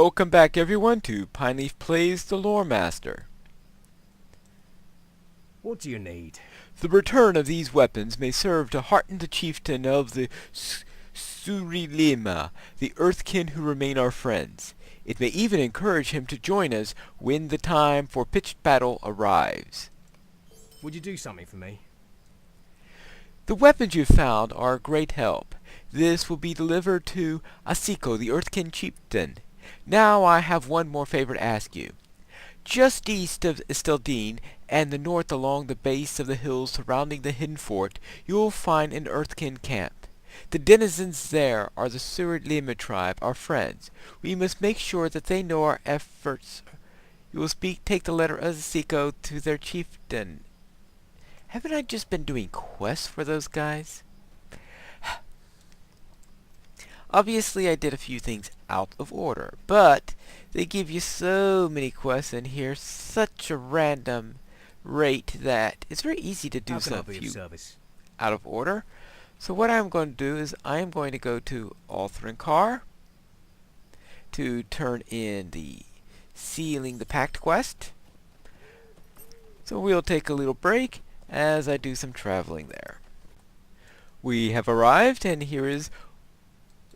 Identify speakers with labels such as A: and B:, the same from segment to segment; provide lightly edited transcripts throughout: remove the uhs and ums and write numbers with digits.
A: Welcome back everyone to Pineleaf Plays the Lore Master.
B: What do you need?
A: The return of these weapons may serve to hearten the chieftain of the Surilima, the Earthkin who remain our friends. It may even encourage him to join us when the time for pitched battle arrives.
B: Would you do something for me?
A: The weapons you've found are a great help. This will be delivered to Asiko, the Earthkin chieftain. Now I have one more favor to ask you. Just east of Esteldine and the north along the base of the hills surrounding the hidden fort, you will find an Earthkin camp. The denizens there are the Surilima tribe, our friends. We must make sure that they know our efforts. You will take the letter of Asiko to their chieftain. Haven't I just been doing quests for those guys? Obviously I did a few things out of order, but they give you so many quests in here, such a random rate that it's very easy to do some few out of order. So what I'm going to do is I am going to go to Car to turn in the Sealing the Pact quest. So we'll take a little break as I do some traveling there. We have arrived, and here is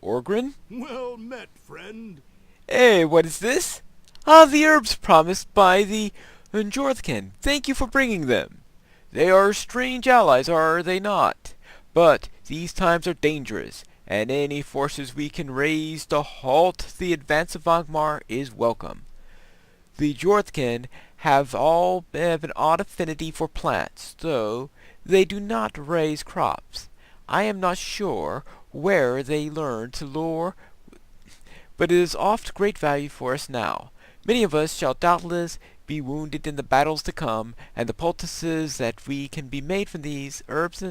A: Orgrin.
C: Well met, friend.
A: Hey, what is this? Ah, the herbs promised by the Njorthkin. Thank you for bringing them. They are strange allies, are they not? But these times are dangerous, and any forces we can raise to halt the advance of Angmar is welcome. The Njorthkin have an odd affinity for plants, though they do not raise crops. I am not sure where they learned to lure, but it is oft great value for us now. Many of us shall doubtless be wounded in the battles to come, and the poultices that we can be made from these herbs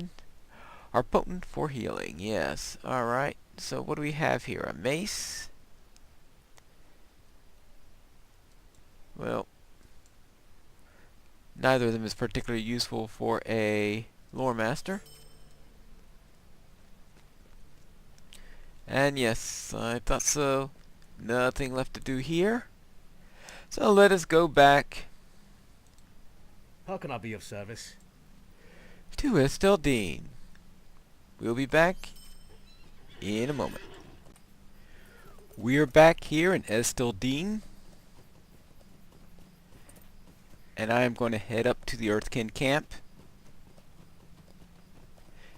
A: are potent for healing. Yes, alright. So what do we have here? A mace? Well, neither of them is particularly useful for a lore master. And yes, I thought so. Nothing left to do here. So let us go back
B: How can I be of service?
A: to Esteldine. We'll be back in a moment. We're back here in Esteldine. And I am going to head up to the Earthkin camp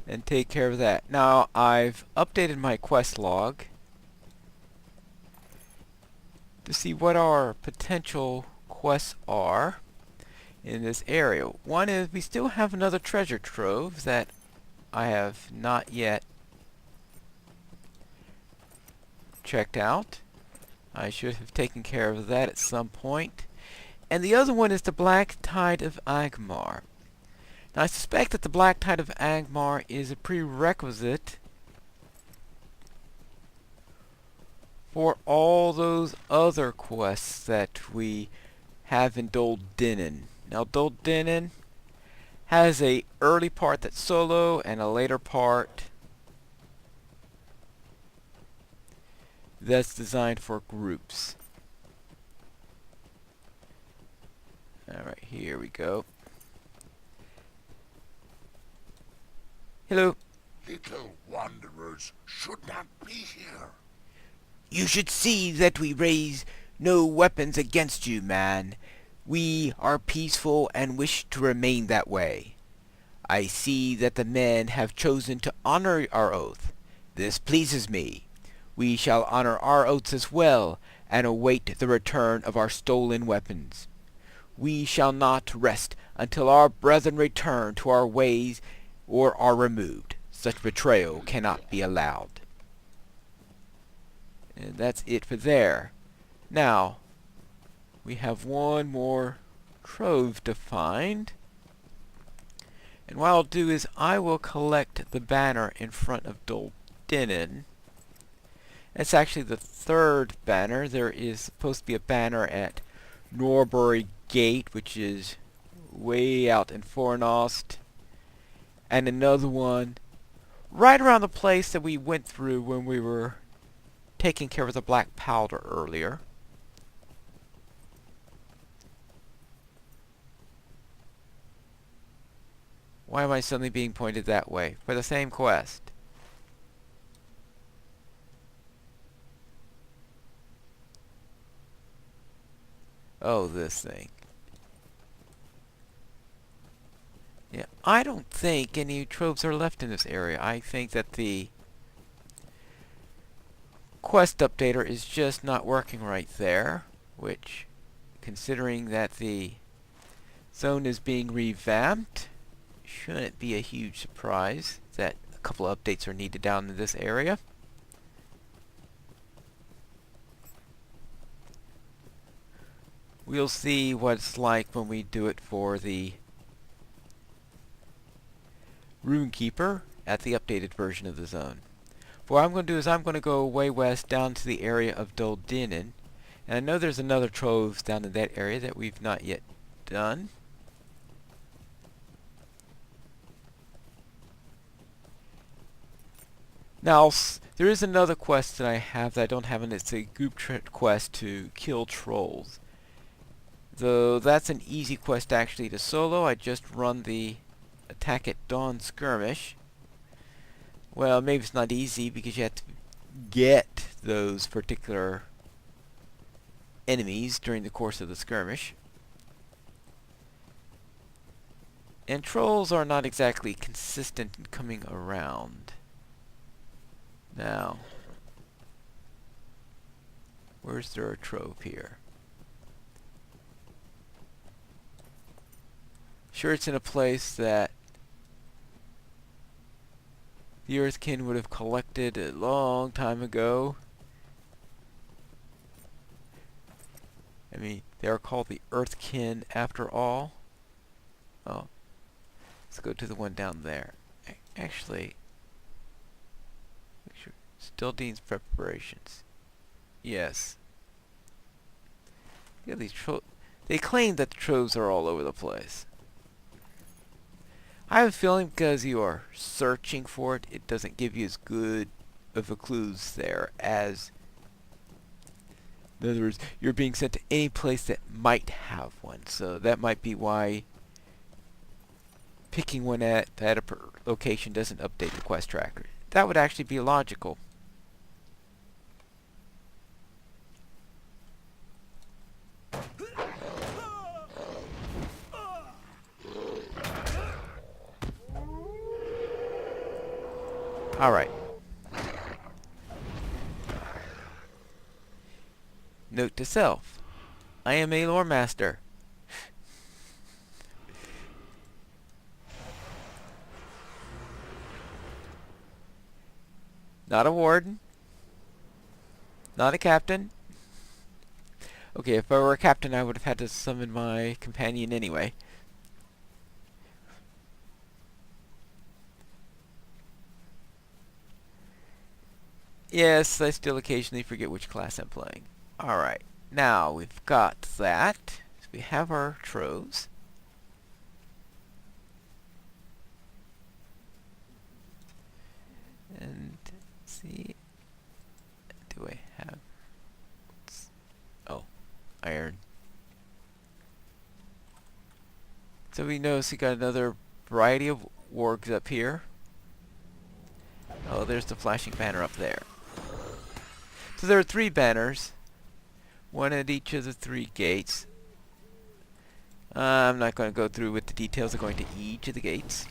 A: and take care of that. Now, I've updated my quest log to see what our potential quests are in this area. One is we still have another treasure trove that I have not yet checked out. I should have taken care of that at some point. And the other one is the Black Tide of Angmar. Now, I suspect that the Black Tide of Angmar is a prerequisite for all those other quests that we have in Dol Dinin. Now, Dol Dinin has a early part that's solo and a later part that's designed for groups. Alright, here we go. Hello.
C: Little wanderers should not be here.
A: You should see that we raise no weapons against you, man. We are peaceful and wish to remain that way. I see that the men have chosen to honor our oath. This pleases me. We shall honor our oaths as well, and await the return of our stolen weapons. We shall not rest until our brethren return to our ways or are removed. Such betrayal cannot be allowed. And that's it for there. Now, we have one more trove to find. And what I'll do is I will collect the banner in front of Dol Dinin. It's actually the third banner. There is supposed to be a banner at Norbury Gate, which is way out in Fornost, and another one right around the place that we went through when we were taking care of the black powder earlier. Why am I suddenly being pointed that way? For the same quest. Oh, this thing. Yeah, I don't think any tropes are left in this area. I think that the quest updater is just not working right there, which, considering that the zone is being revamped, shouldn't be a huge surprise that a couple of updates are needed down in this area. We'll see what it's like when we do it for the Runekeeper at the updated version of the zone. What I'm going to do is I'm going to go way west down to the area of Doldinin. And I know there's another troves down in that area that we've not yet done. Now, there is another quest that I have that I don't have, and it's a group quest to kill trolls. Though that's an easy quest actually to solo. I just run the Attack at Dawn skirmish. Well, maybe it's not easy because you have to get those particular enemies during the course of the skirmish. And trolls are not exactly consistent in coming around. Now, where's there a trove here? Sure, it's in a place that the Earthkin would have collected a long time ago. I mean, they are called the Earthkin after all. Oh, let's go to the one down there. Actually, make sure. Still Dean's preparations. Yes. Yeah, these they claim that the troves are all over the place. I have a feeling because you are searching for it, it doesn't give you as good of a clues there as, in other words, you're being sent to any place that might have one. So that might be why picking one at a location doesn't update the quest tracker. That would actually be logical. Alright. Note to self. I am a lore master. Not a warden. Not a captain. Okay, if I were a captain, I would have had to summon my companion anyway. Yes, I still occasionally forget which class I'm playing. Alright, now we've got that. So we have our troves. And let's see, do I have, oh, iron. So we notice we got another variety of wargs up here. Oh, there's the flashing banner up there. So there are 3 banners, one at each of the 3 gates. I'm not going to go through with the details of going to each of the gates.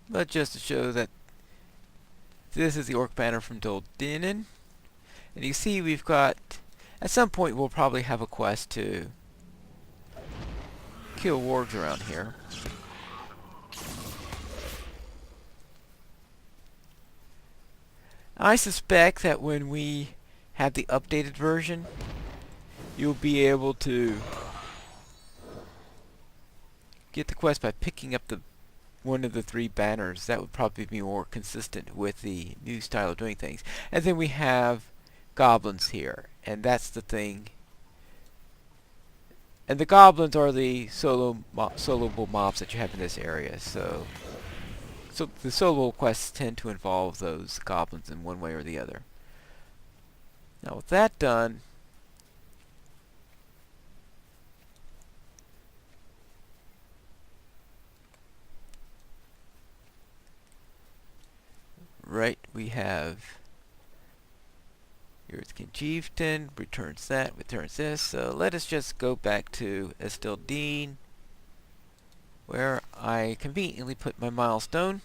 A: But just to show that this is the orc banner from Doldinin. And you see we've got, at some point we'll probably have a quest to kill wargs around here. I suspect that when we have the updated version, you'll be able to get the quest by picking up the one of the 3 banners. That would probably be more consistent with the new style of doing things. And then we have goblins here, and that's the thing. And the goblins are the soloable mobs that you have in this area. So the solo quests tend to involve those goblins in one way or the other. Now with that done, right, we have Earthkin Chieftain, returns that, returns this. So let us just go back to Estildine, where I conveniently put my milestone.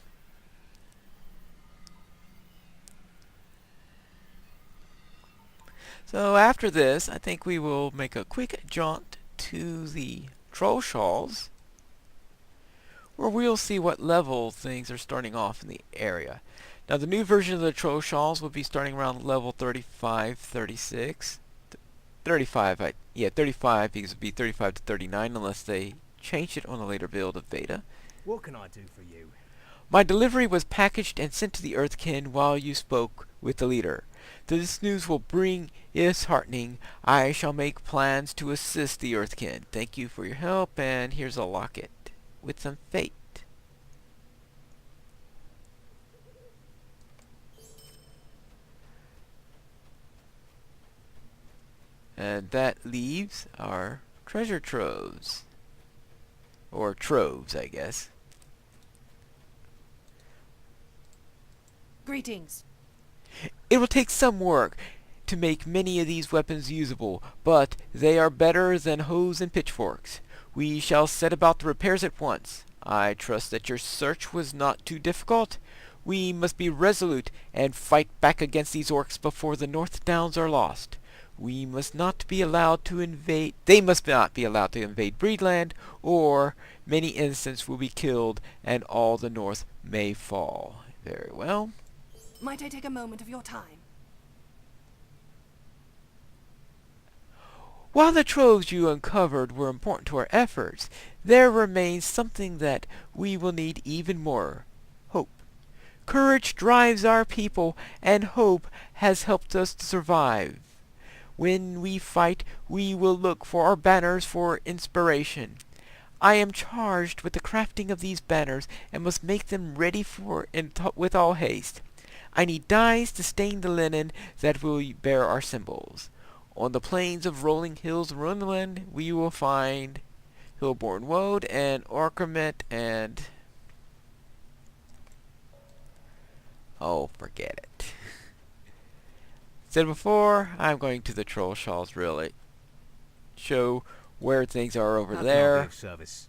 A: So after this, I think we will make a quick jaunt to the Trollshaws, where we'll see what level things are starting off in the area. Now the new version of the Trollshaws will be starting around level 35, 36. 35, yeah, 35 because it would be 35 to 39 unless they change it on a later build of Beta.
B: What can I do for you?
A: My delivery was packaged and sent to the Earthkin while you spoke with the leader. This news will bring is heartening. I shall make plans to assist the Earthkin. Thank you for your help, and here's a locket with some fate. And that leaves our treasure troves. Or troves, I guess.
D: Greetings.
A: It will take some work to make many of these weapons usable, but they are better than hoes and pitchforks. We shall set about the repairs at once. I trust that your search was not too difficult. We must be resolute and fight back against these orcs before the North Downs are lost. We must not be allowed to invade. They must not be allowed to invade Breedland, or many innocents will be killed, and all the North may fall. Very well.
D: Might I take a moment of your time?
A: While the troves you uncovered were important to our efforts, there remains something that we will need even more. Hope. Courage drives our people, and hope has helped us to survive. When we fight, we will look for our banners for inspiration. I am charged with the crafting of these banners and must make them ready with all haste. I need dyes to stain the linen that will bear our symbols. On the plains of rolling hills Runland, we will find Hillborn Woad and Orkermet and... oh, forget it. Said before, I'm going to the Trollshaws, really. Show where things are over
B: How can I be
A: there.
B: of service?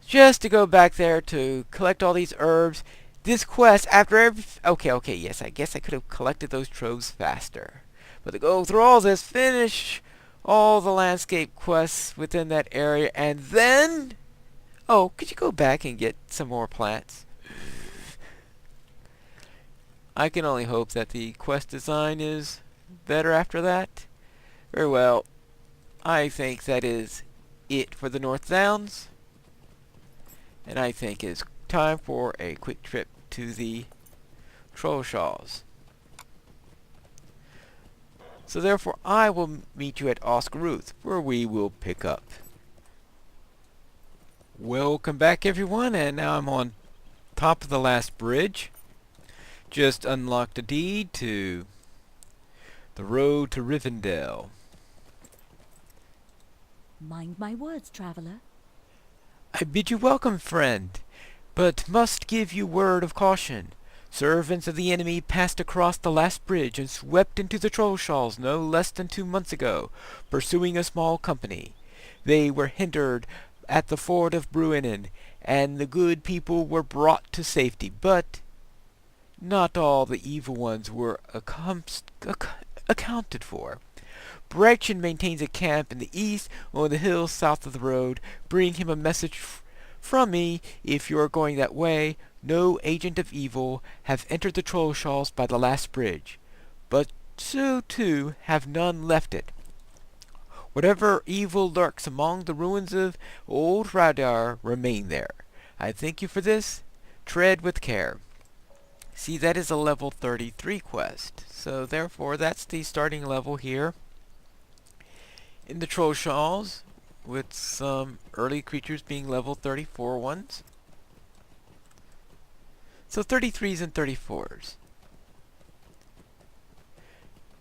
A: Just to go back there to collect all these herbs. This quest, after every... okay, yes, I guess I could have collected those troves faster. But to go through all this, finish all the landscape quests within that area, and then... oh, could you go back and get some more plants? I can only hope that the quest design is better after that. Very well. I think that is it for the North Downs. And I think it's time for a quick trip to the Trollshaws. So therefore I will meet you at Oscaruth, where we will pick up. Welcome back everyone, and now I'm on top of the last bridge. Just unlocked a deed to the road to Rivendell.
E: Mind my words, traveler.
A: I bid you welcome, friend, but must give you word of caution. Servants of the enemy passed across the last bridge and swept into the Trollshaws no less than 2 months ago, pursuing a small company. They were hindered at the ford of Bruinen, and the good people were brought to safety, but not all the evil ones were accounted for. Brechen maintains a camp in the east on the hills south of the road. Bring him a message from me if you are going that way. No agent of evil have entered the Trollshaws by the last bridge, but so too have none left it. Whatever evil lurks among the ruins of old Radar remain there. I thank you for this. Tread with care. See, that is a level 33 quest, so therefore that's the starting level here in the Trollshaws, with some early creatures being level 34 ones. So 33s and 34s.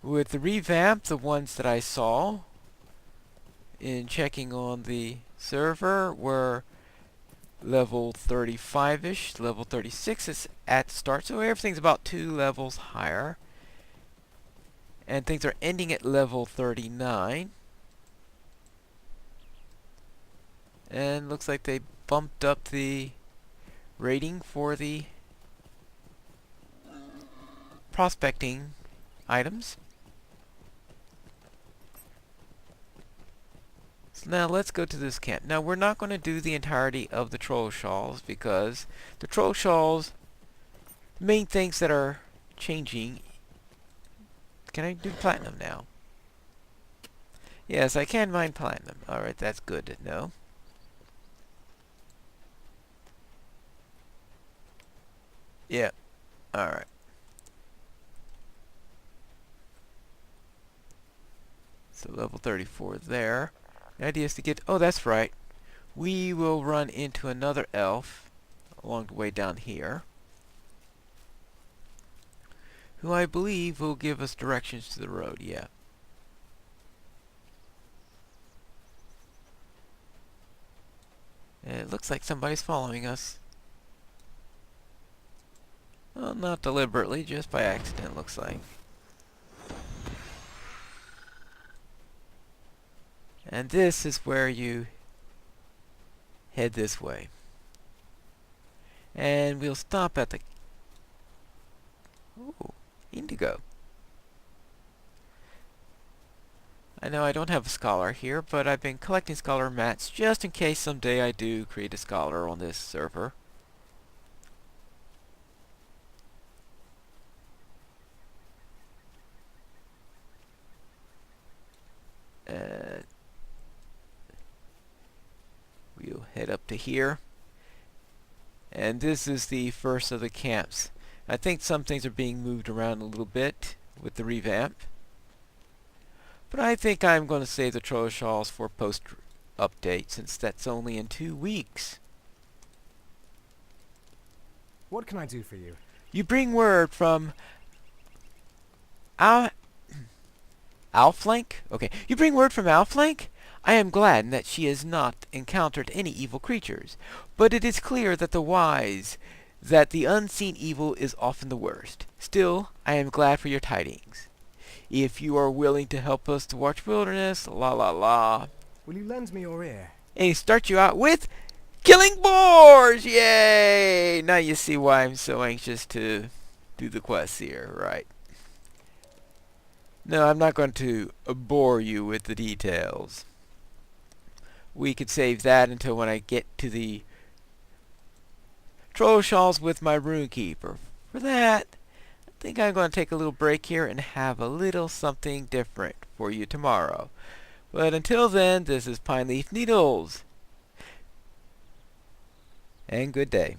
A: With the revamp, the ones that I saw in checking on the server were level 35-ish, level 36 is at the start, so everything's about 2 levels higher. And things are ending at level 39. And looks like they bumped up the rating for the prospecting items. So now let's go to this camp. Now we're not going to do the entirety of the Trollshaws because the Trollshaws, the main things that are changing. Can I do platinum now? Yes, I can mine platinum. Alright, that's good to know. Yeah, alright. So level 34 there. The idea is to get... Oh, that's right. We will run into another elf along the way down here, who I believe will give us directions to the road, yeah. And it looks like somebody's following us. Well, not deliberately, just by accident, looks like. And this is where you head this way. And we'll stop at the... Ooh, indigo. I know I don't have a scholar here, but I've been collecting scholar mats just in case someday I do create a scholar on this server. And we'll head up to here. And this is the first of the camps. I think some things are being moved around a little bit with the revamp. But I think I'm going to save the Trollshaws for post-update since that's only in 2 weeks.
B: What can I do for you?
A: You bring word from Outflank? Okay. You bring word from Outflank? I am glad that she has not encountered any evil creatures, but it is clear that the unseen evil is often the worst. Still, I am glad for your tidings. If you are willing to help us to watch wilderness, la la la.
B: Will you lend me your ear?
A: And he starts you out with killing boars! Yay! Now you see why I'm so anxious to do the quests here, right? No, I'm not going to bore you with the details. We could save that until when I get to the Trollshaws with my Runekeeper. For that, I think I'm going to take a little break here and have a little something different for you tomorrow. But until then, this is Pineleaf Needles. And good day.